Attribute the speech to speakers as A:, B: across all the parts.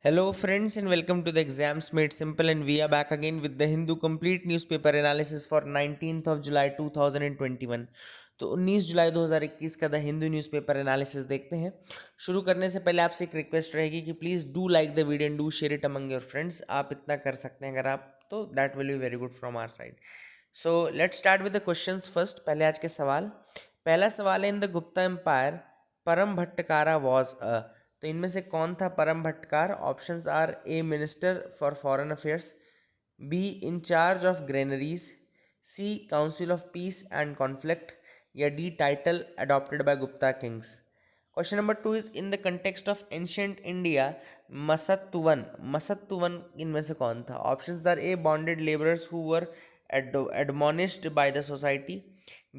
A: Hello, friends, and welcome to the Exams Made Simple. And we are back again with the Hindu complete newspaper analysis for 19th of July 2021. तो 19 जुलाई 2021 का the Hindu newspaper analysis देखते हैं। शुरू करने से पहले आपसे एक रिक्वेस्ट रहेगी कि please do like the video and do share it among your friends. आप इतना कर सकते हैं अगर आप, तो that will be very good from our side. So let's start with the questions first. पहले आज के सवाल। पहला सवाल है, इन द गुप्ता एम्पायर परम भट्टकारा वॉज अ, तो इनमें से कौन था Param Bhattakar? Options are A minister for foreign affairs, B incharge of granaries, C council of peace and conflict, या D title adopted by Gupta kings. Question number 2 is, in the context of ancient India Masattuvan, Masattuvan इनमें से कौन था? Options are A bonded labourers who were admonished by the society,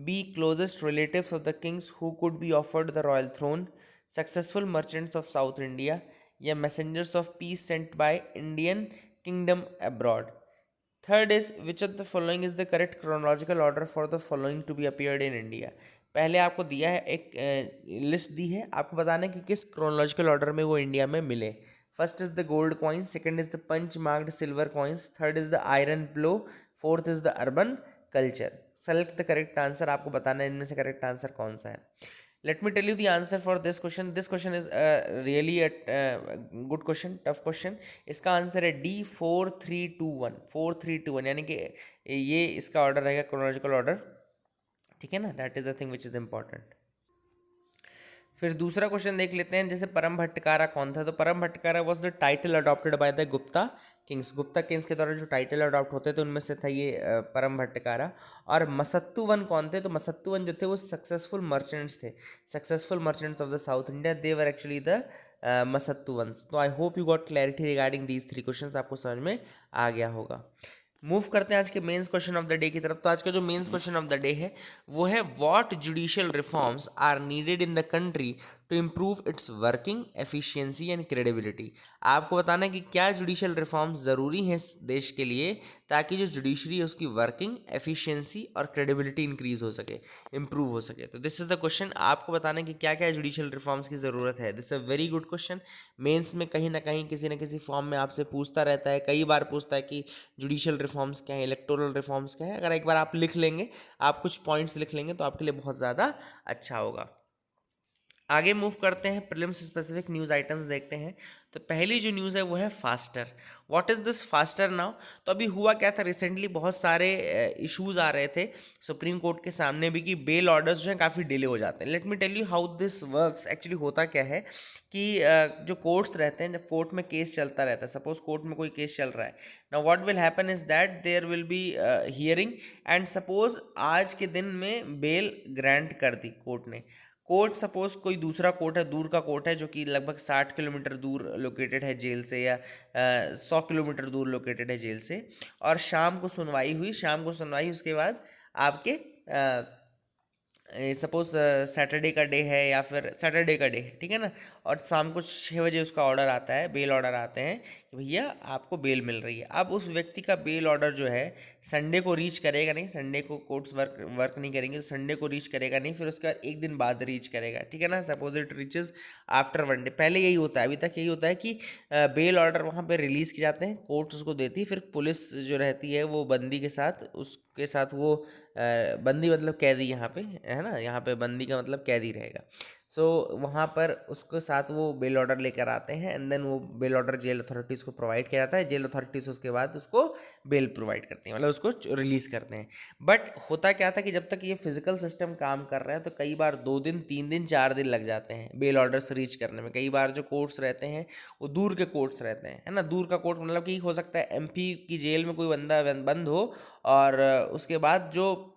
A: b closest relatives of the kings who could be offered the royal throne, successful merchants of South India, या messengers of peace sent by Indian kingdom abroad. Third is, which of the following is the correct chronological order for the following to be appeared in India. पहले आपको दिया है, एक list दी है, आपको बताना है कि किस क्रोनोलॉजिकल ऑर्डर में वो इंडिया में मिले। First is the gold coins, second is the punch marked silver coins, third is the iron plough, fourth is the urban culture. Select the correct answer, आपको बताना है इनमें से करेक्ट आंसर कौन सा है। Let me tell you the answer for this question. This question is really a good question, tough question. इसका answer है डी 4321, 4321, यानी कि ये इसका ऑर्डर रहेगा, क्रोनोलॉजिकल ऑर्डर। ठीक है ना, that is the thing which is important. फिर दूसरा क्वेश्चन देख लेते हैं, जैसे परम भट्टकारा कौन था? तो Param Bhattakara was the title adopted by the Gupta kings. Gupta kings के द्वारा जो टाइटल अडॉप्ट होते थे उनमें से था ये परम भट्टकारा। और मसत्तुवन कौन थे? तो मसत्तुवन जो थे वो सक्सेसफुल मर्चेंट्स थे, successful merchants of the South India, they were actually the Masattuvans. तो I hope you got clarity regarding these three questions, आपको समझ में आ गया होगा। मूव करते हैं आज के mains question of the day की तरफ। तो आज का जो mains question of the day है वो है, what judicial reforms are needed in the country to improve its working efficiency and credibility. आपको बताना है कि क्या जुडिशियल रिफॉर्म्स ज़रूरी हैं इस देश के लिए ताकि जो जुडिशरी है उसकी वर्किंग एफिशिएंसी और क्रेडिबिलिटी इंक्रीज हो सके, इंप्रूव हो सके। तो दिस इज द क्वेश्चन, आपको बताना है कि क्या क्या जुडिशियल रिफॉर्म्स की ज़रूरत है। This is a very good question. Mains में कहीं ना कहीं किसी न किसी फॉर्म में आपसे पूछता रहता है, कई बार पूछता है कि जुडिशियल रिफॉर्म्स क्या है, इलेक्टोरल रिफॉर्म्स क्या है। अगर एक बार आप लिख लेंगे, आप कुछ पॉइंट्स लिख लेंगे, तो आपके लिए बहुत ज़्यादा अच्छा होगा। आगे मूव करते हैं, प्रीलिम्स स्पेसिफिक न्यूज़ आइटम्स देखते हैं। तो पहली जो न्यूज़ है वो है faster. What is this faster now? तो अभी हुआ क्या था, रिसेंटली बहुत सारे इश्यूज आ रहे थे सुप्रीम कोर्ट के सामने भी कि बेल ऑर्डर्स जो हैं काफ़ी डिले हो जाते हैं। Let me tell you how this works. Actually होता क्या है कि जो कोर्ट्स रहते हैं, जब कोर्ट में केस चलता रहता है, सपोज कोर्ट में कोई केस चल रहा है, now what will happen is that there will be hearing, and suppose आज के दिन में बेल ग्रांट कर दी कोर्ट ने। कोर्ट सपोज कोई दूसरा कोर्ट है, दूर का कोर्ट है, जो कि लगभग 60 किलोमीटर दूर लोकेटेड है जेल से, या 100 किलोमीटर दूर लोकेटेड है जेल से, और शाम को सुनवाई हुई। शाम को सुनवाई उसके बाद आपके सपोज सैटरडे का डे है या फिर सैटरडे का डे है, ठीक है ना, और शाम को 6 बजे उसका ऑर्डर आता है, बेल ऑर्डर आते हैं कि भैया आपको बेल मिल रही है। अब उस व्यक्ति का बेल ऑर्डर जो है संडे को रीच करेगा नहीं, संडे को कोर्ट्स वर्क नहीं करेंगे, तो संडे को रीच करेगा नहीं, फिर उसके बाद एक दिन बाद रीच करेगा, ठीक है ना। Suppose it reaches after 1 day. पहले यही होता है, अभी तक यही होता है कि बेल ऑर्डर वहाँ पे रिलीज़ किए जाते हैं, कोर्ट उसको देती है, फिर पुलिस जो रहती है वो बंदी के साथ, उसके साथ वो बंदी मतलब कैदी, यहाँ पे है ना, यहाँ पे बंदी का मतलब कैदी रहेगा। सो वहाँ पर उसके साथ वो बेल ऑर्डर लेकर आते हैं, एंड देन वो बेल ऑर्डर जेल अथॉरिटीज़ को प्रोवाइड किया जाता है। जेल अथॉरिटीज़ उसके बाद उसको बेल प्रोवाइड करती हैं, मतलब उसको रिलीज़ करते हैं। बट होता क्या था कि जब तक ये फिजिकल सिस्टम काम कर रहा है तो कई बार 2 दिन 3 दिन 4 दिन लग जाते हैं बेल ऑर्डर्स रीच करने में। कई बार जो कोर्ट्स रहते हैं वो दूर के कोर्ट्स रहते हैं, है ना। दूर का कोर्ट मतलब कि हो सकता है एमपी की जेल में कोई बंदा बंद हो, और उसके बाद जो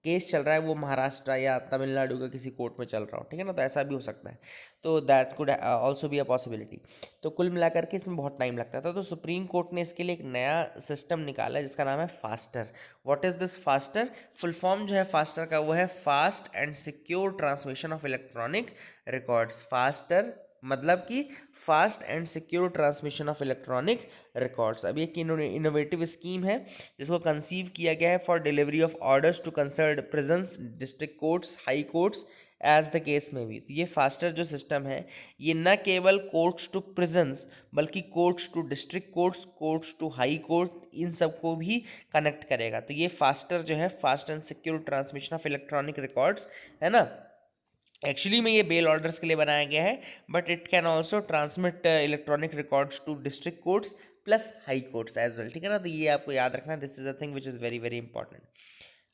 A: केस चल रहा है वो महाराष्ट्र या तमिलनाडु का किसी कोर्ट में चल रहा हो, ठीक है ना, तो ऐसा भी हो सकता है। तो that could also be a possibility. तो कुल मिलाकर के इसमें बहुत टाइम लगता था, तो सुप्रीम कोर्ट ने इसके लिए एक नया सिस्टम निकाला है जिसका नाम है faster. What is this faster? Full form जो है फास्टर का वो है fast and secure transmission of electronic records. Faster मतलब कि fast and secure transmission of electronic records. अब ये इनोवेटिव स्कीम है जिसको कंसीव किया गया है for delivery of orders to concern prisons, district courts, high courts, as the case में भी। तो ये फास्टर जो सिस्टम है ये न केवल कोर्ट्स टू प्रिजन्स बल्कि courts to district courts, courts to high court, इन सबको भी कनेक्ट करेगा। तो ये फास्टर जो है, fast and secure transmission of electronic records, है ना, एक्चुअली में ये बेल ऑर्डर्स के लिए बनाया गया है, but it can also transmit electronic records to district courts plus high courts as well, ठीक है ना। तो ये आपको याद रखना, this is a thing which is very very important.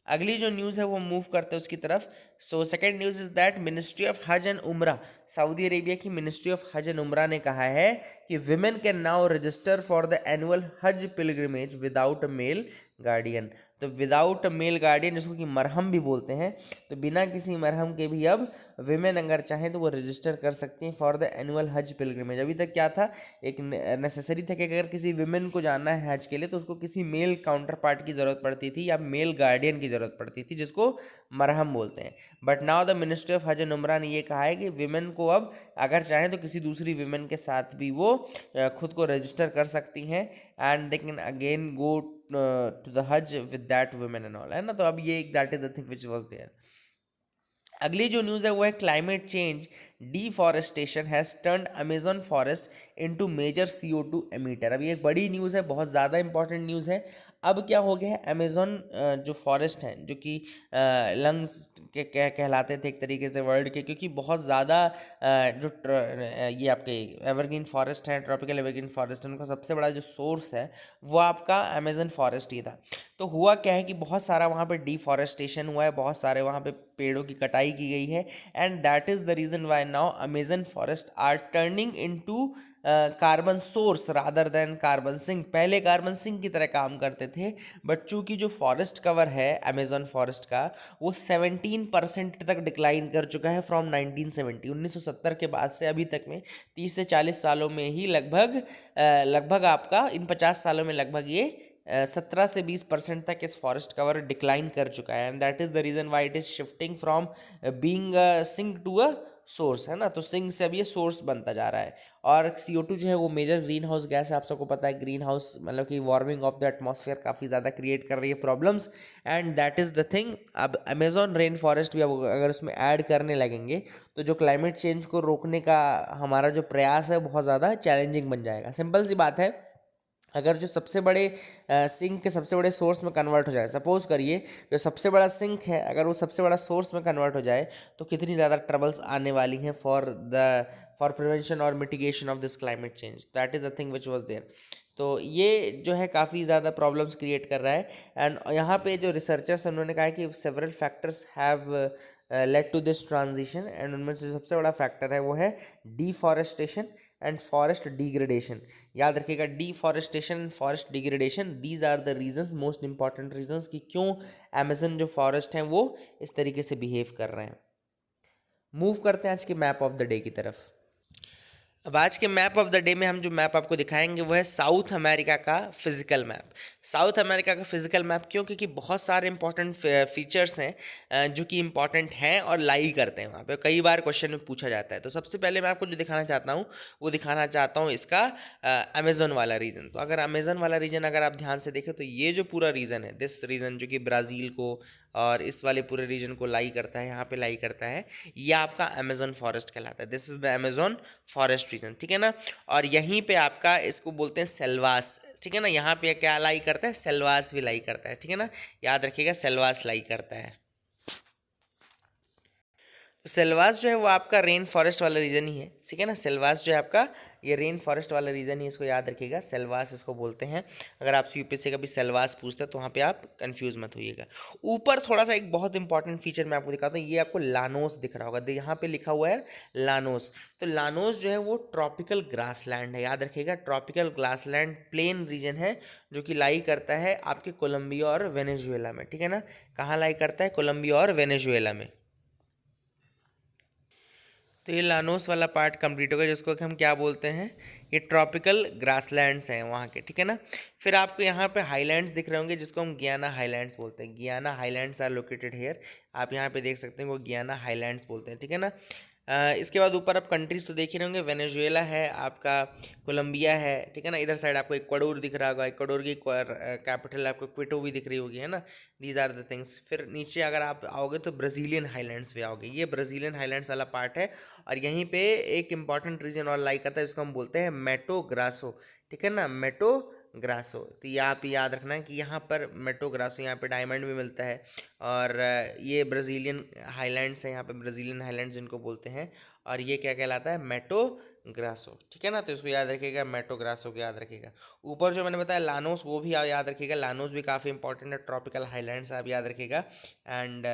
A: अगली जो न्यूज़ है वो मूव करते हैं उसकी तरफ। So second news is that ministry of Hajj and Umrah, Saudi Arabia की ministry of Hajj and Umrah ने कहा है कि women can now register for the annual Hajj pilgrimage without a male guardian. तो विदाउट मेल गार्डियन, जिसको कि मरहम भी बोलते हैं, तो बिना किसी मरहम के भी अब विमेन अगर चाहें तो वो रजिस्टर कर सकती हैं for the annual Hajj pilgrimage. अभी तक क्या था, एक नेसेसरी था कि अगर किसी विमेन को जाना है हज के लिए तो उसको किसी मेल काउंटर पार्ट की ज़रूरत पड़ती थी या मेल गार्डियन की ज़रूरत पड़ती थी, जिसको मरहम बोलते हैं। But now the ministry of Hajj and Umrah ने ये कहा है कि विमेन को अब अगर चाहें तो किसी दूसरी विमेन के साथ भी वो खुद को रजिस्टर कर सकती हैं, and they can again go to the Hajj with that women and all, है ना। तो अब ये that is the thing which was there. अगली जो न्यूज़ है वो है climate change, deforestation has turned Amazon forest into major CO2 emitter. अब ये एक बड़ी न्यूज़ है, बहुत ज़्यादा इंपॉर्टेंट न्यूज़ है। अब क्या हो गया है, अमेजॉन जो फॉरेस्ट हैं, जो कि लंग्स के कहलाते थे एक तरीके से वर्ल्ड के, क्योंकि बहुत ज़्यादा ये आपके एवरग्रीन फॉरेस्ट हैं, ट्रॉपिकल एवरग्रीन फॉरेस्ट है, उनका सबसे बड़ा जो सोर्स है वो आपका अमेजन फॉरेस्ट ही था। तो हुआ क्या है कि बहुत सारा वहाँ पे डिफॉरेस्टेशन हुआ है, बहुत सारे वहाँ पे पेड़ों की कटाई की गई है, and that is the reason why now Amazon forest are turning into carbon source rather than carbon sink. पहले कार्बन सिंक की तरह काम करते थे, बट चूंकि जो फॉरेस्ट कवर है अमेजॉन फॉरेस्ट का वो 17% तक डिक्लाइन कर चुका है फ्रॉम 1970 के बाद से अभी तक में 30 से 40 सालों में ही लगभग आपका इन 50 सालों में लगभग ये 17 से 20% तक इस फॉरेस्ट कवर डिक्लाइन कर चुका है, and that is the reason why it is shifting from being sink to a source, है ना। तो सिंक से अब ये सोर्स बनता जा रहा है। और CO2 जो है वो मेजर ग्रीन हाउस गैस है, आप सबको पता है ग्रीन हाउस मतलब कि वार्मिंग ऑफ द एटमॉस्फेयर काफ़ी ज़्यादा क्रिएट कर रही है problems, and that is the thing. अब अमेजॉन रेन फॉरेस्ट भी अब अगर उसमें ऐड करने लगेंगे तो जो क्लाइमेट चेंज को रोकने का हमारा जो प्रयास है बहुत ज़्यादा चैलेंजिंग बन जाएगा। सिंपल सी बात है, अगर जो सबसे बड़े सिंक के सबसे बड़े सोर्स में कन्वर्ट हो जाए, सपोज करिए जो सबसे बड़ा सिंक है अगर वो सबसे बड़ा सोर्स में कन्वर्ट हो जाए तो कितनी ज़्यादा ट्रबल्स आने वाली हैं फॉर प्रिवेंशन और mitigation of this climate change. That is a thing which was there. तो ये जो है काफ़ी ज़्यादा प्रॉब्लम्स क्रिएट कर रहा है, एंड यहाँ पे जो रिसर्चर्स हैं उन्होंने कहा है कि several factors have led to this transition, and उनमें से सबसे बड़ा फैक्टर है वो है डिफॉरेस्टेशन एंड फॉरेस्ट डिग्रेडेशन। याद रखिएगा, deforestation, forest degradation, these are the reasons, most important reasons कि क्यों अमेजन जो फॉरेस्ट हैं वो इस तरीके से बिहेव कर रहे हैं। मूव करते हैं आज के मैप ऑफ द डे की तरफ। अब आज के मैप ऑफ द डे में हम जो मैप आपको दिखाएंगे वो है साउथ अमेरिका का फिजिकल मैप। साउथ अमेरिका का फिजिकल मैप क्यों? क्योंकि बहुत सारे इंपॉर्टेंट फीचर्स हैं जो कि इंपॉर्टेंट हैं और लाई करते हैं वहाँ पे, कई बार क्वेश्चन में पूछा जाता है। तो सबसे पहले मैं आपको जो दिखाना चाहता हूँ वो दिखाना चाहता हूँ इसका अमेजोन वाला रीजन। तो अगर अमेजोन वाला रीजन अगर आप ध्यान से देखें तो ये जो पूरा रीजन है, दिस रीजन जो कि ब्राज़ील को और इस वाले पूरे रीजन को लाई करता है, यहाँ पे लाई करता है, ये आपका अमेजोन फॉरेस्ट कहलाता है। This is the Amazon forest region, ठीक है ना। और यहीं पे आपका इसको बोलते हैं सेल्वास, ठीक है ना। यहाँ पे क्या लाई करता है, सेल्वास भी लाई करता है, ठीक है ना। याद रखिएगा सेल्वास लाई करता है। तो सेल्वास जो है वो आपका रेन फॉरेस्ट वाला रीजन ही है, ठीक है ना। सेल्वास जो है आपका ये रेन फॉरेस्ट वाला रीजन ही, इसको याद रखिएगा, सेल्वास इसको बोलते हैं। अगर आपसे यूपीएससी कभी सेल्वास पूछता है तो वहाँ पे आप कंफ्यूज मत होइएगा। ऊपर थोड़ा सा एक बहुत इंपॉर्टेंट फीचर मैं आपको दिखाता हूँ, ये आपको लानोस दिख रहा होगा, यहाँ पे लिखा हुआ है लानोस। तो लानोस जो है वो ट्रॉपिकल ग्रासलैंड है, याद रखिएगा, ट्रॉपिकल ग्रासलैंड प्लेन रीजन है जो कि लाई करता है आपके कोलंबिया और वेनेजुएला में, ठीक है ना। कहाँ लाई करता है, कोलंबिया और वेनेजुएला में। तो ये लानोस वाला पार्ट कंप्लीट हो गया, जिसको कि हम क्या बोलते हैं, ये ट्रॉपिकल ग्रासलैंड्स हैं वहाँ के, ठीक है ना। फिर आपको यहाँ पे हाईलैंड्स दिख रहे होंगे जिसको हम गियाना हाईलैंड्स बोलते हैं। गियाना हाईलैंड्स आर लोकेटेड हेयर, आप यहाँ पे देख सकते हैं वो गियाना हाईलैंड्स बोलते हैं, ठीक है ना। इसके बाद ऊपर आप कंट्रीज तो देख ही रहे होंगे, वेनेजुएला है आपका, कोलंबिया है, ठीक है ना। इधर साइड आपको इक्वाडोर दिख रहा होगा, इक्वाडोर की कैपिटल आपको क्विटो भी दिख रही होगी, है ना। These are the things. फिर नीचे अगर आप आओगे तो ब्राज़ीलियन हाईलैंड्स पे आओगे, ये ब्राज़ीलियन हाईलैंड्स वाला पार्ट है। और यहीं पे एक इंपॉर्टेंट रीजन और लाई करता है जिसको हम बोलते हैं मेटो ग्रासो, ठीक है ना, मेटो ग्रासो। तो ये आप याद रखना है कि यहाँ पर मेटो ग्रासो, यहाँ पे डायमंड भी मिलता है। और ये ब्राज़ीलियन हाईलैंड्स है, यहाँ पे ब्राज़ीलियन हाईलैंड्स इनको बोलते हैं। और ये क्या कहलाता है, मेटो ग्रासो, ठीक है ना। तो इसको याद रखिएगा, मेटो ग्रासो को याद रखिएगा। ऊपर जो मैंने बताया लानोस, वो भी आप याद रखिएगा, लानोस भी काफ़ी इंपॉर्टेंट है, ट्रॉपिकल हाईलैंड्स आप याद रखिएगा। एंड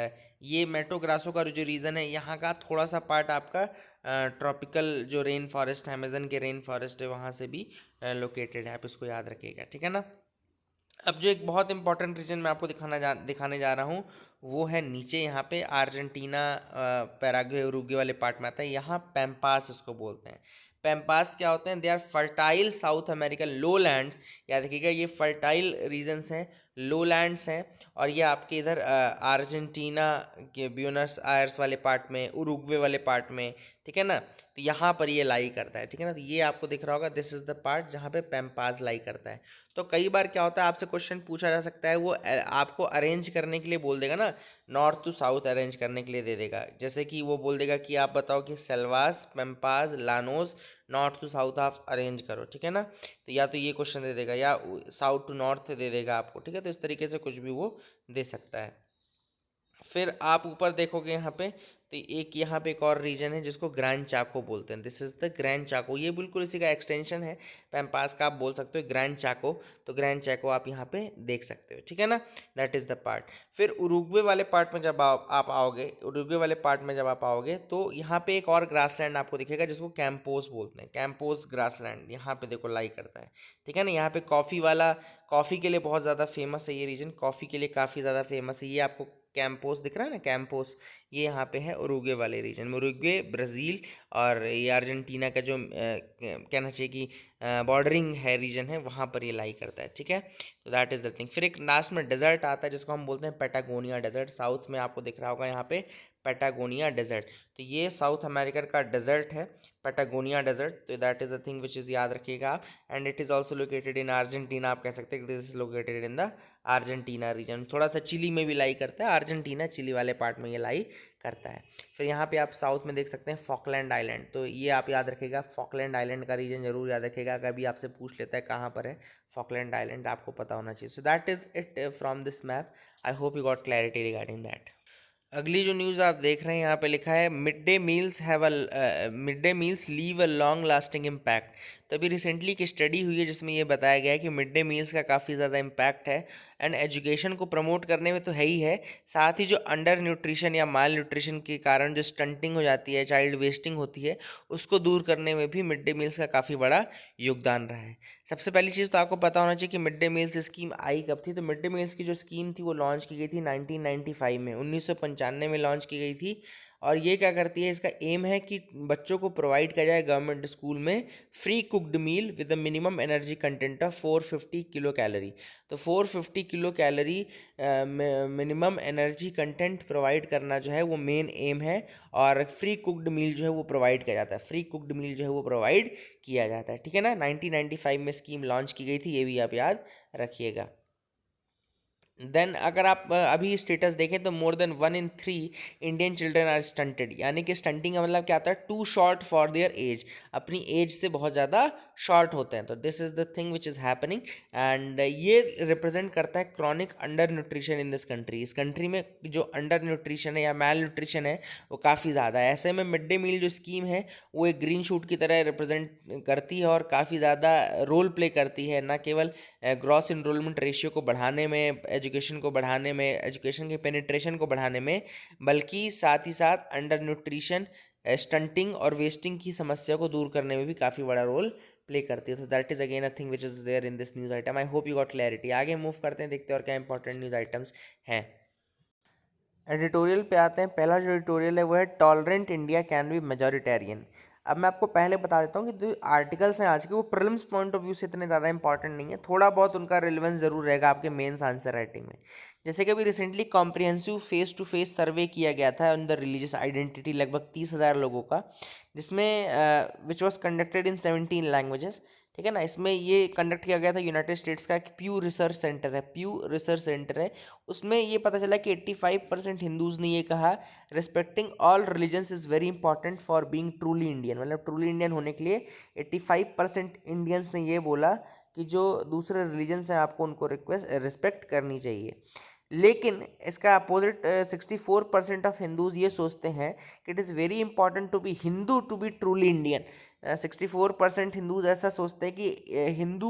A: ये मेटो ग्रासो का जो रीज़न है, यहाँ का थोड़ा सा पार्ट आपका ट्रॉपिकल जो रेन फॉरेस्ट है, अमेजन के रेन फॉरेस्ट है, वहाँ से भी लोकेटेड है, आप इसको याद रखिएगा, ठीक है ना। अब जो एक बहुत इंपॉर्टेंट रीजन मैं आपको दिखाने जा रहा हूँ, वो है नीचे यहाँ पे अर्जेंटीना, पैराग्वे, उरुग्वे वाले पार्ट में आता है। यहाँ पैम्पास इसको बोलते हैं। पैम्पास क्या होते हैं, they are fertile South American lowlands. याद रखिएगा, ये फर्टाइल रीजन्स हैं, लो लैंड्स हैं। और ये आपके इधर अर्जेंटीना के ब्यूनस आयर्स वाले पार्ट में, उरुग्वे वाले पार्ट में, ठीक है ना। तो यहाँ पर ये लाई करता है, ठीक है ना। तो ये आपको दिख रहा होगा, दिस इज द पार्ट जहाँ पे पैम्पास लाई करता है। तो कई बार क्या होता है, आपसे क्वेश्चन पूछा जा सकता है, वो आपको अरेंज करने के लिए बोल देगा ना, नॉर्थ टू साउथ अरेंज करने के लिए दे देगा। जैसे कि वो बोल देगा कि आप बताओ कि Selvas, Pampas, Llanos, north to south आप अरेंज करो, ठीक है ना। तो या तो ये क्वेश्चन दे देगा या साउथ टू नॉर्थ दे देगा आपको, ठीक है। तो इस तरीके से कुछ भी वो दे सकता है। फिर आप ऊपर देखोगे यहाँ पे, तो एक यहाँ पे एक और रीजन है जिसको ग्रैंड चाको बोलते हैं, दिस इज द ग्रैंड चाको। ये बिल्कुल इसी का एक्सटेंशन है, पैम्पास का आप बोल सकते हो ग्रैंड चाको। तो ग्रैंड चाको आप यहाँ पे देख सकते हो, ठीक है ना। That is the part. फिर उरुग्वे वाले पार्ट में जब आप आओगे, उरुग्वे वाले पार्ट में जब आप आओगे तो यहाँ पे एक और ग्रासलैंड आपको दिखेगा जिसको कैंपोस बोलते हैं, कैंपोस ग्रासलैंड। यहाँ पे देखो लाई करता है, ठीक है ना। यहाँ पे कॉफ़ी वाला, कॉफ़ी के लिए बहुत ज़्यादा फेमस है ये रीजन, कॉफ़ी के लिए काफ़ी ज़्यादा फेमस है। ये आपको कैंपोस दिख रहा है ना, कैंपोस, ये यहाँ पे है उरुग्वे वाले रीजन में। उरुग्वे, ब्राज़ील और ये अर्जेंटीना का जो कहना चाहिए कि बॉर्डरिंग है रीजन है, वहाँ पर ये लाई करता है, ठीक है। तो दैट इज़ द थिंग। फिर एक लास्ट में डेजर्ट आता है जिसको हम बोलते हैं पैटागोनिया डेजर्ट। साउथ में आपको दिख रहा होगा यहाँ पे पैटागोनिया डेजर्ट। तो ये साउथ अमेरिका का डेजर्ट है, पैटागोनिया डेजर्ट। तो that is the thing which is याद रखिएगा आप। And it is also located in Argentina, आप कह सकते हैं it is located in the Argentina region. थोड़ा सा चिली में भी लाई करता है, अर्जेंटीना चिली वाले पार्ट में ये लाई करता है। फिर यहाँ पे आप साउथ में देख सकते हैं फॉकलैंड आइलैंड। तो ये आप याद रखिएगा, फॉकलैंड आइलैंड का रीजन जरूर याद रखिएगा, कभी आपसे पूछ लेता है कहाँ पर है फॉकलैंड आइलैंड, आपको पता होना चाहिए। So that is it from this map. I hope you got clarity regarding that. अगली जो न्यूज़ आप देख रहे हैं यहाँ पे लिखा है mid day meals leave a long lasting impact. तो अभी रिसेंटली एक स्टडी हुई है जिसमें ये बताया गया है कि मिड डे मील्स का काफ़ी ज़्यादा इम्पैक्ट है। एंड एजुकेशन को प्रमोट करने में तो है ही है, साथ ही जो अंडर न्यूट्रिशन या माल न्यूट्रिशन के कारण जो स्टंटिंग हो जाती है, चाइल्ड वेस्टिंग होती है, उसको दूर करने में भी मिड डे मील्स का काफ़ी बड़ा योगदान रहा है। सबसे पहली चीज़ तो आपको पता होना चाहिए कि मिड डे मील्स स्कीम आई कब थी। तो मिड डे मील्स की जो स्कीम थी वो लॉन्च की गई थी 1995 में, 1995 में लॉन्च की गई थी। और ये क्या करती है, इसका एम है कि बच्चों को प्रोवाइड किया जाए गवर्नमेंट स्कूल में free cooked meal with the minimum energy content of 450 kilocalorie. तो 450 kilocalorie minimum energy content provide करना जो है वो मेन एम है। और फ्री कुक्ड मील जो है वो प्रोवाइड किया जाता है, फ्री कुक्ड मील जो है वो प्रोवाइड किया जाता है, ठीक है ना। 1995 में स्कीम लॉन्च की गई थी, ये भी आप याद रखिएगा। देन अगर आप अभी स्टेटस देखें तो more than 1 in 3 Indian children are stunted. यानी कि स्टंटिंग का मतलब क्या आता है, too short for their age, अपनी एज से बहुत ज़्यादा शॉर्ट होते हैं। तो this is the thing which is happening. And ये रिप्रेजेंट करता है chronic under nutrition in this country. इस कंट्री में जो अंडर न्यूट्रिशन है या मैल न्यूट्रिशन है वो काफ़ी ज़्यादा है। ऐसे में मिड डे मील जो स्कीम है वो एक ग्रीन शूट की तरह रिप्रेजेंट करती है और काफ़ी ज़्यादा रोल प्ले करती है, न केवल ग्रॉस इनरोलमेंट रेशियो को बढ़ाने में, एजुकेशन को बढ़ाने में, एजुकेशन के पेनिट्रेशन को बढ़ाने में, बल्कि साथ ही साथ अंडर न्यूट्रिशन, स्टंटिंग और वेस्टिंग की समस्या को दूर करने में भी काफ़ी बड़ा रोल प्ले करती है। तो that is again a thing which is there in this news item. I hope you got clarity. आगे मूव करते हैं, देखते हैं और क्या इंपॉर्टेंट न्यूज़ आइटम्स हैं। एडिटोरियल पे आते हैं। पहला जो एडिटोरियल है वो है tolerant India can be majoritarian. अब मैं आपको पहले बता देता हूँ कि जो आर्टिकल्स हैं आज के वो प्रीलिम्स पॉइंट ऑफ व्यू से इतने ज़्यादा इंपॉर्टेंट नहीं है, थोड़ा बहुत उनका रिलेवेंस ज़रूर रहेगा आपके मेंस आंसर राइटिंग में। जैसे कि अभी recently comprehensive face to face survey किया गया था ऑन द रिलीजियस आइडेंटिटी लगभग 30,000 लोगों का, जिसमें which was conducted in 17 languages. ठीक है ना, इसमें ये कंडक्ट किया गया था यूनाइटेड स्टेट्स का एक प्यू रिसर्च सेंटर है। उसमें ये पता चला कि 85% हिंदूज ने ये कहा, respecting all religions is very important for being truly Indian, मतलब ट्रूली इंडियन होने के लिए 85% इंडियंस ने ये बोला कि जो दूसरे रिलीजन्स हैं आपको उनको रिस्पेक्ट करनी चाहिए। लेकिन इसका अपोजिट 64% ऑफ हिंदूज ये सोचते हैं कि it is very important to be Hindu to be truly Indian. 64% Hindus ऐसा सोचते हैं कि हिंदू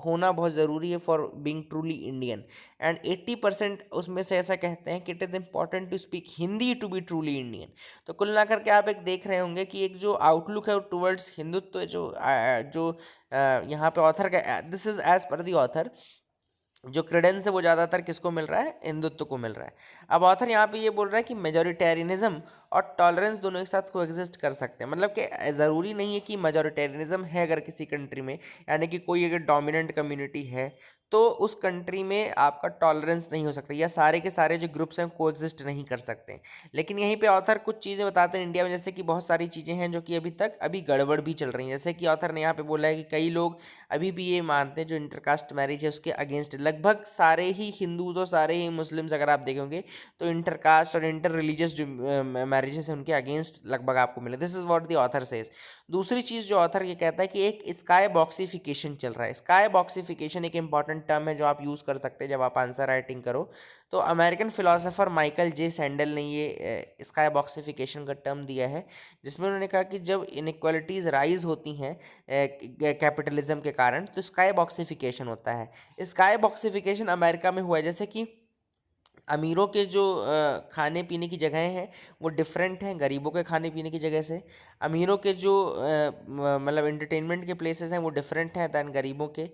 A: होना बहुत ज़रूरी है for being truly Indian, and 80% उसमें से ऐसा कहते हैं कि it is important to speak Hindi to be truly Indian. तो कुल मिलाकर के आप एक देख रहे होंगे कि एक जो आउटलुक है टुवर्ड्स हिंदुत्व जो यहाँ पे ऑथर का, this is as per the author, जो क्रेडेंस है वो ज़्यादातर किसको मिल रहा है, हिंदुत्व को मिल रहा है। अब ऑथर यहाँ पे ये बोल रहा है कि मेजोरिटेरियनिज्म और टॉलरेंस दोनों एक साथ कोएग्जिस्ट कर सकते हैं, मतलब कि ज़रूरी नहीं है कि मेजोरिटेरियनिज्म है अगर किसी कंट्री में, यानी कि कोई अगर डोमिनेंट कम्युनिटी है तो उस कंट्री में आपका टॉलरेंस नहीं हो सकता, या सारे के सारे जो ग्रुप्स हैं कोएग्जिस्ट नहीं कर सकते। लेकिन यहीं पे ऑथर कुछ चीज़ें बताते हैं इंडिया में, जैसे कि बहुत सारी चीज़ें हैं जो कि अभी गड़बड़ भी चल रही हैं। जैसे कि ऑथर ने यहाँ पे बोला है कि कई लोग अभी भी ये मानते हैं जो इंटरकास्ट मैरिज है उसके अगेंस्ट, लगभग सारे ही हिंदूज और सारे ही मुस्लिम्स अगर आप देखेंगे तो इंटरकास्ट और इंटर रिलीजियस जो मैरिजेस हैं उनके अगेंस्ट लगभग आपको मिले। This is what the author says. दूसरी चीज़ जो ऑथर ये कहता है कि एक स्काई बॉक्सिफिकेशन चल रहा है। स्काई बॉक्सिफिकेशन एक इंपॉर्टेंट टर्म है जो आप यूज़ कर सकते हैं जब आप आंसर राइटिंग करो। तो American philosopher Michael J sandal ने ये स्काई बॉक्सिफिकेशन का टर्म दिया है, जिसमें उन्होंने कहा कि जब इनइक्वालिटीज़ राइज होती हैं कैपिटलिज्म के कारण तो स्काई बॉक्सिफिकेशन होता है। स्काई बॉक्सिफिकेशन अमेरिका में हुआ है, जैसे कि अमीरों के जो खाने पीने की जगहें हैं वो डिफरेंट हैं गरीबों के खाने पीने की जगह से। अमीरों के जो मतलब एंटरटेनमेंट के प्लेसेस हैं वो डिफरेंट हैं दैन गरीबों के।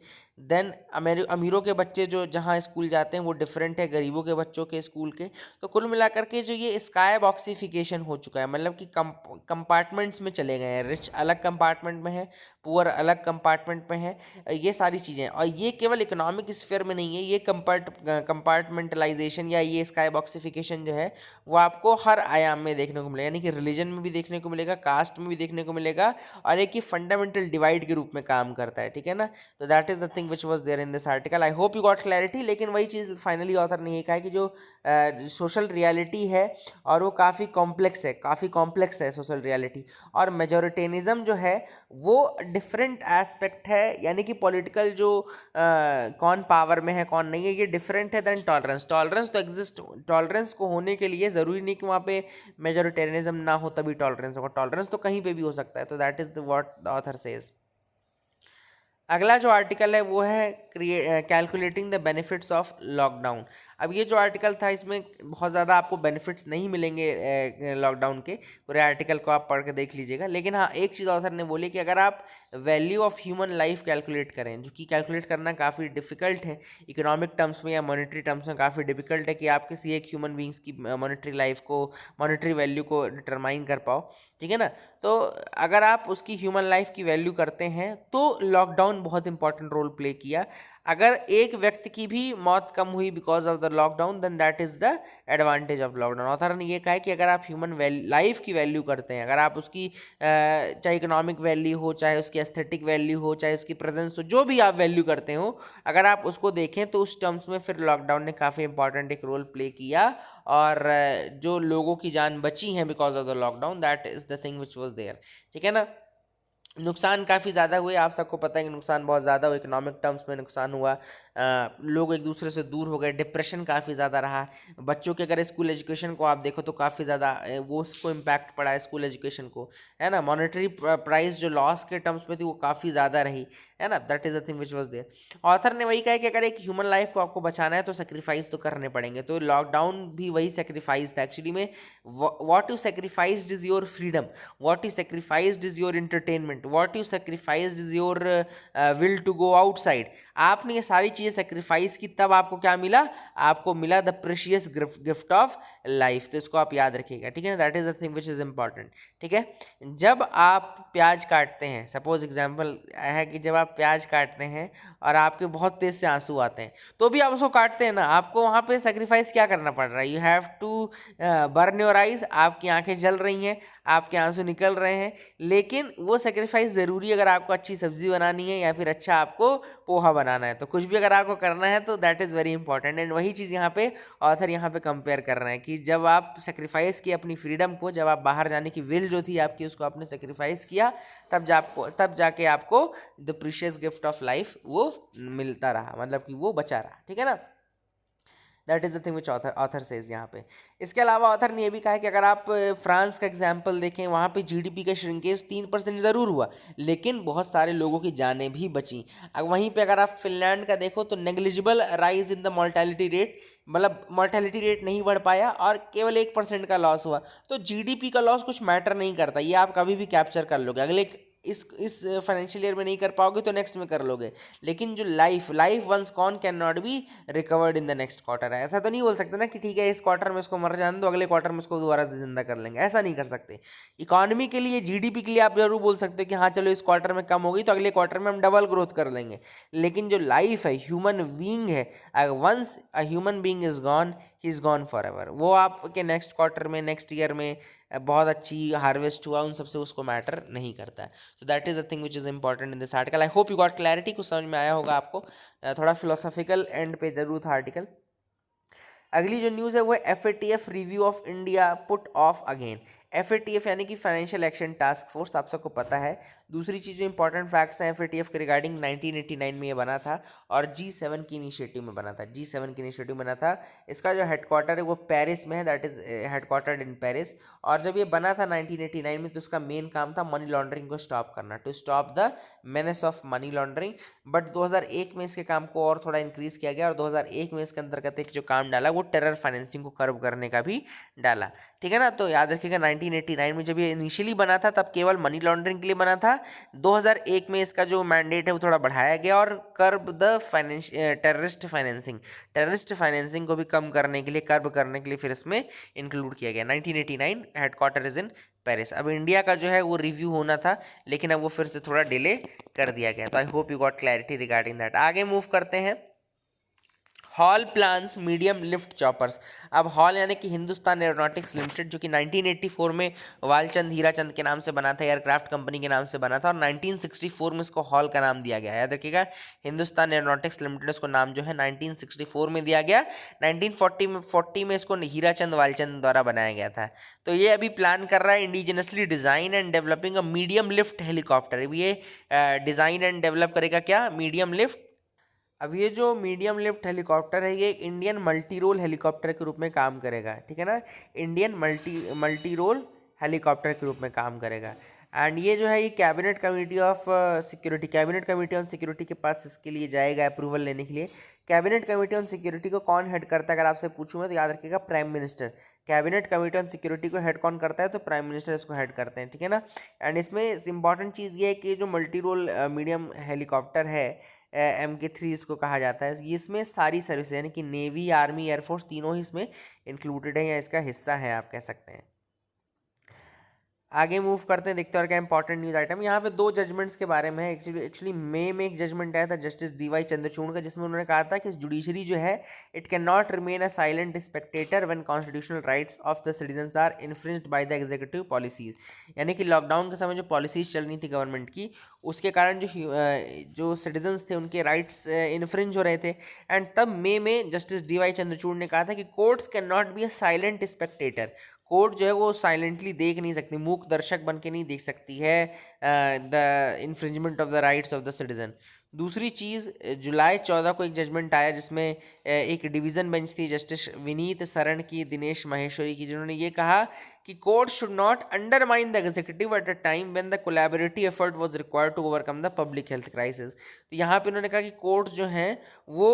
A: देन अमीरों के बच्चे जो जहाँ स्कूल जाते हैं वो डिफरेंट है गरीबों के बच्चों के स्कूल के। तो कुल मिलाकर के जो ये स्काई बॉक्सिफिकेशन हो चुका है, मतलब कि कंपार्टमेंट्स में चले गए हैं, रिच अलग कंपार्टमेंट में है, पुअर अलग कंपार्टमेंट में है, ये सारी चीज़ें। और ये केवल इकोनॉमिक स्फीयर में नहीं है, ये कंपार्टमेंटलाइजेशन या ये स्काई बॉक्सिफिकेशन जो है वो आपको हर आयाम में देखने को मिलेगा, यानी कि रिलीजन में भी देखने को मिलेगा, कास्ट में भी देखने को मिलेगा, और एक ही फंडामेंटल डिवाइड के रूप में काम करता है। ठीक है ना, तो that is the thing which was there in this article. I hope you got clarity. लेकिन वही चीज़ फाइनली ऑथर ने ये कहा है कि जो सोशल रियलिटी है और वो काफ़ी कॉम्प्लेक्स है सोशल रियलिटी, और मेजोरिटेनिज्म जो है वो डिफरेंट एस्पेक्ट है, यानी कि पॉलिटिकल जो कौन पावर में है कौन नहीं है ये डिफरेंट है देन टॉलरेंस। टॉलरेंस को होने के लिए ज़रूरी नहीं कि वहाँ पे मेजोरिटेरियनिज्म ना हो तभी टॉलरेंस होगा, टॉलरेंस तो कहीं पे भी हो सकता है। तो that is what the author says. अगला जो आर्टिकल है वो है calculating the benefits of lockdown. अब ये जो आर्टिकल था इसमें बहुत ज़्यादा आपको बेनिफिट्स नहीं मिलेंगे लॉकडाउन के, पूरे आर्टिकल को आप पढ़ के देख लीजिएगा। लेकिन हाँ, एक चीज़ ऑथर ने बोली कि अगर आप value of human life calculate करें, जो कि कैलकुलेट करना काफ़ी डिफिकल्ट है इकोनॉमिक टर्म्स में या मॉनेटरी टर्म्स में, काफ़ी डिफिकल्ट है कि आप किसी एक ह्यूमन बींग्स की मॉनेटरी वैल्यू को डिटरमाइन कर पाओ। ठीक है ना, तो अगर आप उसकी ह्यूमन लाइफ की वैल्यू करते हैं तो लॉकडाउन बहुत इंपॉर्टेंट रोल प्ले किया। अगर एक व्यक्ति की भी मौत कम हुई because of the lockdown then that is the advantage of lockdown. Author ने ये कहा है कि अगर आप ह्यूमन लाइफ की वैल्यू करते हैं, अगर आप उसकी चाहे इकोनॉमिक वैल्यू हो, चाहे उसकी एस्थेटिक वैल्यू हो, चाहे उसकी प्रेजेंस हो, जो भी आप वैल्यू करते हो, अगर आप उसको देखें तो उस टर्म्स में फिर लॉकडाउन ने काफ़ी इंपॉर्टेंट एक रोल प्ले किया, और जो लोगों की जान बची हैं because of the lockdown, that is the thing which was there. ठीक है ना, नुकसान काफ़ी ज़्यादा हुए, आप सबको पता है कि नुकसान बहुत ज़्यादा हुआ, इकोनॉमिक टर्म्स में नुकसान हुआ, लोग एक दूसरे से दूर हो गए, डिप्रेशन काफ़ी ज़्यादा रहा। बच्चों के अगर स्कूल एजुकेशन को आप देखो तो काफ़ी ज़्यादा वो उसको इम्पैक्ट पड़ा है स्कूल एजुकेशन को, है ना। मॉनेटरी प्राइस जो लॉस के टर्म्स में थी वो काफ़ी ज़्यादा रही, है ना। That is the thing which was there. Author ने वही कहा कि अगर एक ह्यूमन लाइफ को आपको बचाना है तो सेक्रीफाइस तो करने पड़ेंगे, तो लॉकडाउन भी वही सेक्रीफाइस था एक्चुअली में। What you sacrificed is your freedom, what you sacrificed is your entertainment, what you sacrificed is your will to go outside। आपने ये सारी चीज़ें सेक्रीफाइस की, तब आपको क्या मिला, आपको मिला the precious gift of life. तो इसको आप याद रखिएगा, ठीक है ना, that is the thing which is important. ठीक है, जब आप प्याज काटते हैं, सपोज एग्जाम्पल है कि जब आप प्याज काटते हैं और आपके बहुत तेज से आंसू आते हैं, तो भी आप उसको काटते हैं ना, आपको वहाँ पे सेक्रीफाइस क्या करना पड़ रहा है, you have to burn your eyes, आपकी आंखें जल रही हैं, आपके आंसू निकल रहे हैं, लेकिन वो सेक्रीफाइस ज़रूरी है अगर आपको अच्छी सब्जी बनानी है या फिर अच्छा आपको पोहा बनाना है। तो कुछ भी अगर आपको करना है तो that is very important. And वही चीज़ यहाँ पे ऑथर यहाँ पे कंपेयर कर रहे हैं कि जब आप सेक्रीफाइस किए अपनी फ्रीडम को, जब आप बाहर जाने की विल जो थी आपकी उसको आपने सेक्रीफाइस किया, तब जाके आपको the precious gift of life वो मिलता रहा, मतलब कि वो बचा रहा। ठीक है ना, that is the thing which author says यहाँ पे। इसके अलावा ऑथर ने ये भी कहा है कि अगर आप फ्रांस का एग्जाम्पल देखें, वहाँ पे जीडीपी का श्रिंकेज 3% ज़रूर हुआ, लेकिन बहुत सारे लोगों की जानें भी बची। अब वहीं पे अगर आप फिनलैंड का देखो तो negligible rise in the mortality rate, मतलब मोर्टेलिटी रेट नहीं बढ़ पाया और केवल 1% का लॉस हुआ। तो जीडीपी का लॉस कुछ मैटर नहीं करता, ये आप कभी भी कैप्चर कर लोगे, अगले इस फाइनेंशियल ईयर में नहीं कर पाओगे तो नेक्स्ट में कर लोगे, लेकिन जो life once gone can not be recovered in the next quarter है। ऐसा तो नहीं बोल सकते ना कि ठीक है इस क्वार्टर में इसको मर जाने दो, अगले क्वार्टर में इसको दोबारा से जिंदा कर लेंगे, ऐसा नहीं कर सकते। इकोनॉमी के लिए, जीडीपी के लिए आप जरूर बोल सकते हो कि हाँ चलो इस क्वार्टर में कम होगी तो अगले क्वार्टर में हम डबल ग्रोथ कर लेंगे, लेकिन जो लाइफ है, ह्यूमन बीइंग है, once a human being is gone, he is gone forever. वो आपके नेक्स्ट क्वार्टर में, नेक्स्ट ईयर में बहुत अच्छी हार्वेस्ट हुआ, उन सबसे उसको मैटर नहीं करता है। तो that is the thing which is important in this article. I hope you got clarity, कुछ समझ में आया होगा आपको। थोड़ा फिलोसॉफिकल एंड पे जरूर था आर्टिकल। अगली जो न्यूज़ है वो FATF review of India put off again. FATF यानी कि फाइनेंशियल एक्शन टास्क फोर्स, आप सबको पता है। दूसरी चीज़ जो इंपॉर्टेंट फैक्ट्स हैं FATF के रिगार्डिंग, 1989 में ये बना था और G7 की इनिशिएटिव में बना था, G7 की इनिशिएटिव में बना था। इसका जो हेडक्वार्टर है वो पेरिस में है, that is headquartered in Paris. और जब ये बना था 1989 में तो उसका मेन काम था मनी लॉन्ड्रिंग को स्टॉप करना, to stop the menace of money laundering. But 2001 में इसके काम को और थोड़ा इंक्रीज़ किया गया और 2001 में इसके अंतर्गत एक जो काम डाला वो टेरर फाइनेंसिंग को कर्व करने का भी डाला। ठीक है ना, तो याद रखिएगा 1989 में जब ये इनिशियली बना था तब केवल मनी लॉन्ड्रिंग के लिए बना था। 2001 में इसका जो मैंडेट है वो थोड़ा बढ़ाया गया और कर्ब द टेररिस्ट फाइनेंसिंग को भी कम करने के लिए, कर्ब करने के लिए फिर इसमें इंक्लूड किया गया। 1989 हेडक्वार्टर इज इन पेरिस। अब इंडिया का जो है वो रिव्यू होना था, लेकिन अब वो फिर से थोड़ा डिले कर दिया गया। तो I hope you got clarity regarding that. आगे मूव करते हैं। Hall plans medium lift choppers. अब हॉल यानी कि हिंदुस्तान एरोनॉटिक्स लिमिटेड, जो कि 1984 में वालचंद हीराचंद के नाम से बना था, एयरक्राफ्ट कंपनी के नाम से बना था, और 1964 में इसको हॉल का नाम दिया गया। याद रखिएगा, हिंदुस्तान एरोनॉटिक्स लिमिटेड इसको नाम जो है 1964 में दिया गया। 1940 में इसको हीराचंद वालचंद द्वारा बनाया गया था। तो ये अभी प्लान कर रहा है indigenously design and developing a medium lift helicopter. ये डिज़ाइन एंड डेवलप करेगा क्या, मीडियम लिफ्ट। अब ये जो मीडियम लिफ्ट हेलीकॉप्टर है ये एक इंडियन मल्टी रोल हेलीकॉप्टर के रूप में काम करेगा। ठीक है ना, इंडियन मल्टी रोल हेलीकॉप्टर के रूप में काम करेगा। एंड ये जो है ये cabinet committee of security, cabinet committee on security के पास इसके लिए जाएगा अप्रूवल लेने के लिए। कैबिनेट कमेटी ऑन सिक्योरिटी को कौन हेड करता है अगर आपसे पूछूँ मैं, तो याद रखिएगा prime minister. Cabinet committee on security को हेड कौन करता है, तो प्राइम मिनिस्टर इसको हेड करते हैं। ठीक है ना, एंड इसमें इंपॉर्टेंट चीज़ ये है कि जो मल्टी रोल मीडियम हेलीकॉप्टर है, MK3 इसको कहा जाता है, इसमें सारी सर्विस यानी कि नेवी, आर्मी, एयरफोर्स तीनों ही इसमें इंक्लूडेड है या इसका हिस्सा है, आप कह सकते हैं। आगे मूव करते हैं, देखते हैं और क्या इंपॉर्टेंट न्यूज़ आइटम। यहाँ पे दो जजमेंट्स के बारे में है। एक्चुअली मई में एक जजमेंट आया था जस्टिस DY चंद्रचूड़ का, जिसमें उन्होंने कहा था कि जुडिशरी जो है it can not remain a silent spectator when constitutional rights of the citizens are infringed by the executive policies. यानी कि लॉकडाउन के समय जो पॉलिसीज चल रही थी गवर्नमेंट की, उसके कारण जो सिटीजन्स थे उनके राइट्स इन्फ्रिंज हो रहे थे। एंड तब मई में जस्टिस DY चंद्रचूड़ ने कहा था कि courts can not be a silent Spectator. Court जो है वो साइलेंटली देख नहीं सकती, मूक दर्शक बन के नहीं देख सकती है the infringement of the rights of the citizen. दूसरी चीज़, जुलाई 14 को एक जजमेंट आया जिसमें एक डिवीज़न बेंच थी जस्टिस विनीत सरण की, दिनेश माहेश्वरी की, जिन्होंने ये कहा कि court should not undermine the executive at a time when the collaborative effort was required to overcome the public health crisis. तो यहाँ पे उन्होंने कहा कि कोर्ट जो हैं वो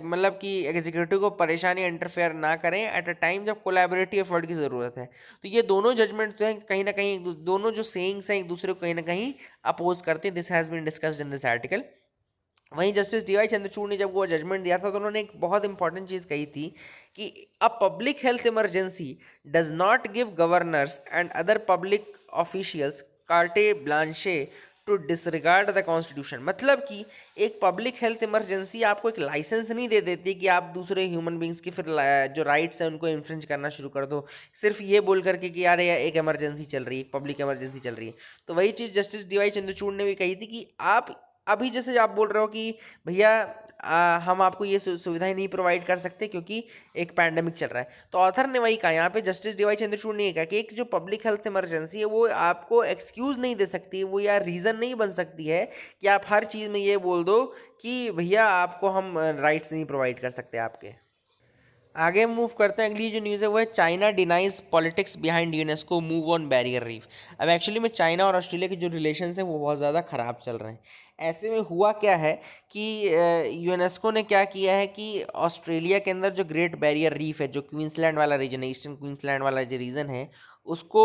A: मतलब कि एग्जीक्यूटिव को परेशानी इंटरफेयर ना करें एट अ टाइम जब कोलैबोरेटिव एफर्ट की ज़रूरत है। तो ये दोनों जजमेंट जो हैं कहीं ना कहीं, दोनों जो सेइंग्स हैं एक दूसरे को कहीं ना कहीं अपोज करते हैं। This has been discussed in this article. वहीं जस्टिस डी वाई चंद्रचूड़ ने जब वो जजमेंट दिया था तो उन्होंने एक बहुत इंपॉर्टेंट चीज़ कही थी कि a public health emergency does not give governors and other public officials कार्टे ब्लांशे टू डिसरिगार्ड द कॉन्स्टिट्यूशन। मतलब कि एक पब्लिक हेल्थ इमरजेंसी आपको एक लाइसेंस नहीं दे देती कि आप दूसरे ह्यूमन बींग्स की फिर जो राइट्स हैं उनको इन्फ्रिंज करना शुरू कर दो, सिर्फ ये बोल करके कि यार एक इमरजेंसी चल रही है, एक पब्लिक इमरजेंसी चल रही है। तो वही चीज़ जस्टिस डी वाई चंद्रचूड़ ने भी कही थी कि आप अभी जैसे आप बोल रहे हो कि भैया हम आपको ये सुविधाएं नहीं प्रोवाइड कर सकते क्योंकि एक पैंडेमिक चल रहा है, तो ऑथर ने वही कहा यहाँ पे, जस्टिस डी वाई चंद्रचूड़ ने कहा कि एक जो पब्लिक हेल्थ इमरजेंसी है वो आपको एक्सक्यूज़ नहीं दे सकती, वो यार रीज़न नहीं बन सकती है कि आप हर चीज़ में ये बोल दो कि भैया आपको हम राइट्स नहीं प्रोवाइड कर सकते आपके। आगे मूव करते हैं, अगली जो न्यूज़ है वो है China denies politics behind UNESCO move on barrier reef. अब एक्चुअली में चाइना और ऑस्ट्रेलिया के जो रिलेशंस हैं वो बहुत ज़्यादा ख़राब चल रहे हैं। ऐसे में हुआ क्या है कि यूनेस्को ने क्या किया है कि ऑस्ट्रेलिया के अंदर जो ग्रेट बैरियर रीफ है, जो क्वींसलैंड वाला रीजन है, ईस्टर्न क्वींसलैंड वाला जो रीजन है, उसको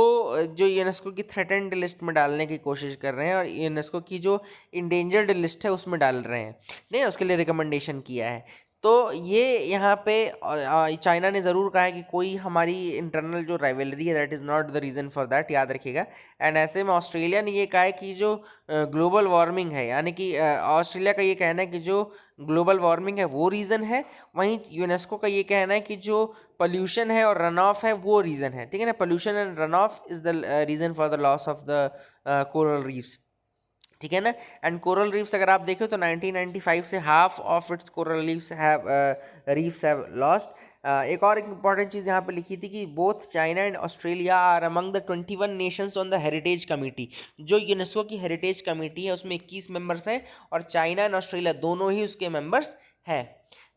A: जो यूनेस्को की थ्रेटेंड लिस्ट में डालने की कोशिश कर रहे हैं और यूनेस्को की जो इंडेंजर्ड लिस्ट है उसमें डाल रहे हैं, नहीं उसके लिए रिकमेंडेशन किया है। तो ये यहाँ पे चाइना ने ज़रूर कहा है कि कोई हमारी इंटरनल जो राइवलरी है that is not the reason for that, याद रखिएगा। एंड ऐसे में ऑस्ट्रेलिया ने ये कहा है कि जो ग्लोबल वार्मिंग है, यानी कि ऑस्ट्रेलिया का ये कहना है कि जो ग्लोबल वार्मिंग है वो रीज़न है, वहीं यूनेस्को का ये कहना है कि जो पोल्यूशन है और रन ऑफ है वो रीज़न है, ठीक है ना। Pollution and run of is the reason for the loss of the coral reefs, ठीक है ना। एंड कोरल रीफ्स अगर आप देखें तो 1995 से half of its coral reefs have lost. एक और इंपॉर्टेंट चीज़ यहाँ पे लिखी थी कि both China and Australia are among the 21 nations on the heritage committee. जो यूनेस्को की हेरिटेज कमेटी है उसमें 21 मेंबर्स हैं और चाइना एंड ऑस्ट्रेलिया दोनों ही उसके मेंबर्स हैं।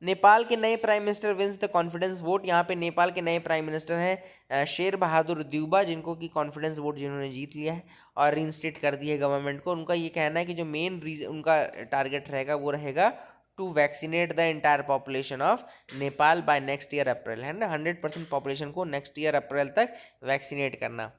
A: नेपाल के नए prime minister wins the confidence vote. यहाँ पे नेपाल के नए प्राइम मिनिस्टर हैं शेर बहादुर द्यूबा, जिनको की कॉन्फिडेंस वोट जिन्होंने जीत लिया है और रीइंस्टेट कर दी है गवर्नमेंट को। उनका ये कहना है कि जो मेन रीजन उनका टारगेट रहेगा वो रहेगा to vaccinate the entire population of Nepal by next year April, है ना। 100% पॉपुलेशन को नेक्स्ट ईयर अप्रैल तक वैक्सीनेट करना।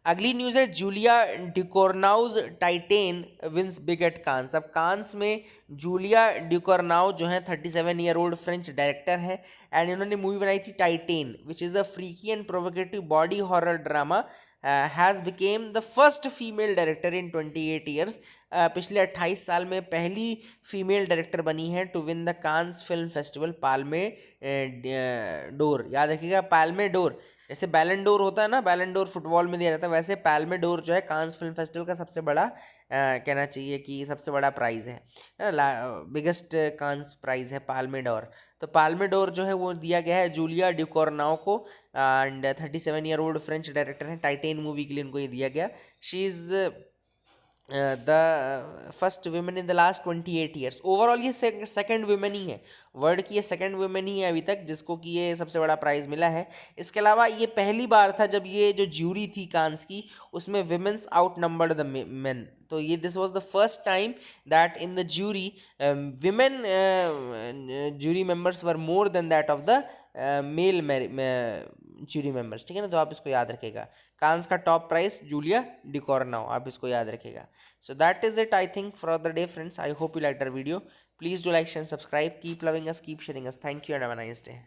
A: अगली न्यूज़ है Julia Ducournau's Titane wins big at Cannes. अब कांस में जूलिया डिकोरनाउ जो है 37 ईयर ओल्ड फ्रेंच डायरेक्टर है एंड इन्होंने मूवी बनाई थी Titane which is a freaky and provocative body horror drama, has became the first female director in 28 years. पिछले 28 साल में पहली फीमेल डायरेक्टर बनी है to win the Cannes film festival Palme d'Or. याद रखिएगा पाल्मे डोर, जैसे बैलन डोर होता है ना, बैलन डोर फुटबॉल में दिया जाता है, वैसे पाल्मे डोर जो है कांस फिल्म फेस्टिवल का सबसे बड़ा कहना चाहिए कि सबसे बड़ा प्राइज़ है, बिगेस्ट कांस प्राइज़ है पाल्मे डोर। तो पाल्मे डोर जो है वो दिया गया है जूलिया डिकोरनाउ को and 37 year old French director हैं। टाइटेन मूवी के लिए उनको ये दिया गया। She is the first women in the last 28 years. Overall ये सेकंड वुमेन ही है, वर्ल्ड की ये सेकंड वुमेन ही है अभी तक जिसको कि ये सबसे बड़ा प्राइज़ मिला है। इसके अलावा ये पहली बार था जब ये जो ज्यूरी थी कांस की उसमें womens outnumbered the men. तो ये this was the first time that in the jury women jury members were more than that of the male jury members, ठीक है ना। तो आप इसको याद रखिएगा, कांस का टॉप प्राइस जूलिया डिकोरनाउ, आप इसको याद रखिएगा। So that is it I think for the day friends. I hope you like our video. Please do like share subscribe, keep loving us, keep sharing us. Thank you and have a nice day.